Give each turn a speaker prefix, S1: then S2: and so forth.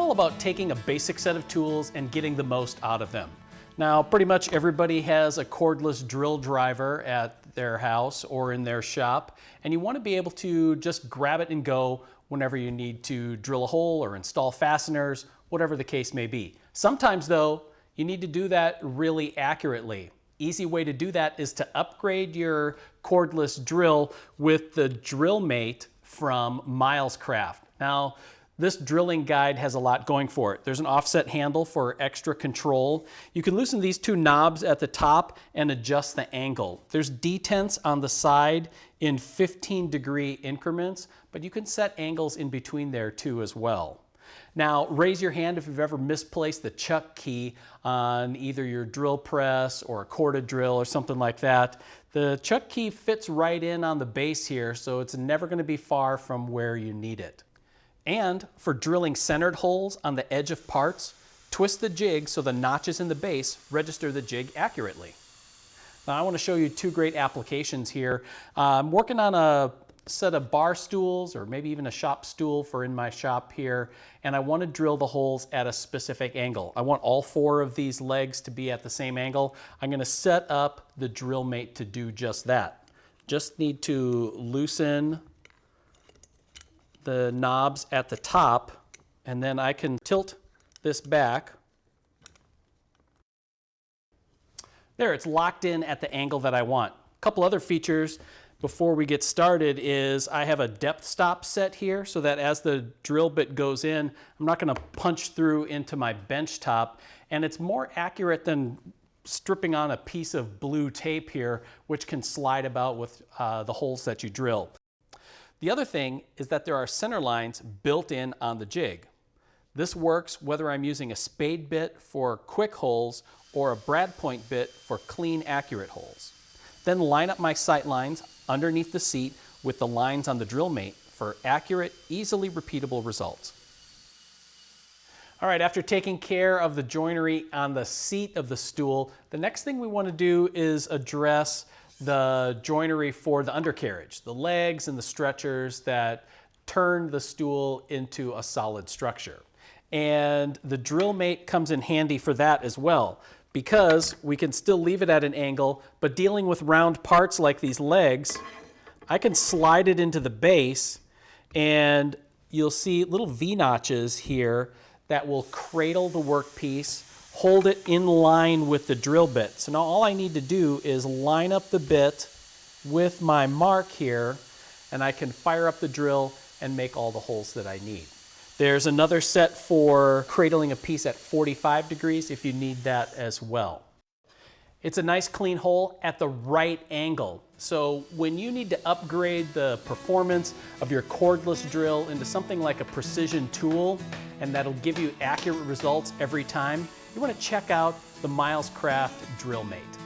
S1: all about taking a basic set of tools and getting the most out of them. Now, pretty much everybody has a cordless drill driver at their house or in their shop, and you want to be able to just grab it and go whenever you need to drill a hole or install fasteners, whatever the case may be. Sometimes though, you need to do that really accurately. Easy way to do that is to upgrade your cordless drill with the DrillMate from Milescraft. Now, this drilling guide has a lot going for it. There's an offset handle for extra control. You can loosen these two knobs at the top and adjust the angle. There's detents on the side in 15-degree increments, but you can set angles in between there too as well. Now, raise your hand if you've ever misplaced the chuck key on either your drill press or a corded drill or something like that. The chuck key fits right in on the base here, so it's never going to be far from where you need it. And for drilling centered holes on the edge of parts, twist the jig so the notches in the base register the jig accurately. Now I want to show you two great applications here. I'm working on a set of bar stools or maybe even a shop stool for in my shop here, and I want to drill the holes at a specific angle. I want all four of these legs to be at the same angle. I'm going to set up the DrillMate to do just that. Just need to loosen the knobs at the top, and then I can tilt this back. There, it's locked in at the angle that I want. A couple other features before we get started is I have a depth stop set here so that as the drill bit goes in, I'm not going to punch through into my bench top, and it's more accurate than stripping on a piece of blue tape here, which can slide about with the holes that you drill. The other thing is that there are center lines built in on the jig. This works whether I'm using a spade bit for quick holes or a brad point bit for clean, accurate holes. Then line up my sight lines underneath the seat with the lines on the DrillMate for accurate, easily repeatable results. All right, after taking care of the joinery on the seat of the stool, the next thing we want to do is address the joinery for the undercarriage, the legs and the stretchers that turn the stool into a solid structure. And the DrillMate comes in handy for that as well, because we can still leave it at an angle, but dealing with round parts like these legs, I can slide it into the base and you'll see little V-notches here that will cradle the workpiece, hold it in line with the drill bit. So now all I need to do is line up the bit with my mark here, and I can fire up the drill and make all the holes that I need. There's another set for cradling a piece at 45 degrees if you need that as well. It's a nice clean hole at the right angle. So when you need to upgrade the performance of your cordless drill into something like a precision tool, and that'll give you accurate results every time, you want to check out the Milescraft DrillMate.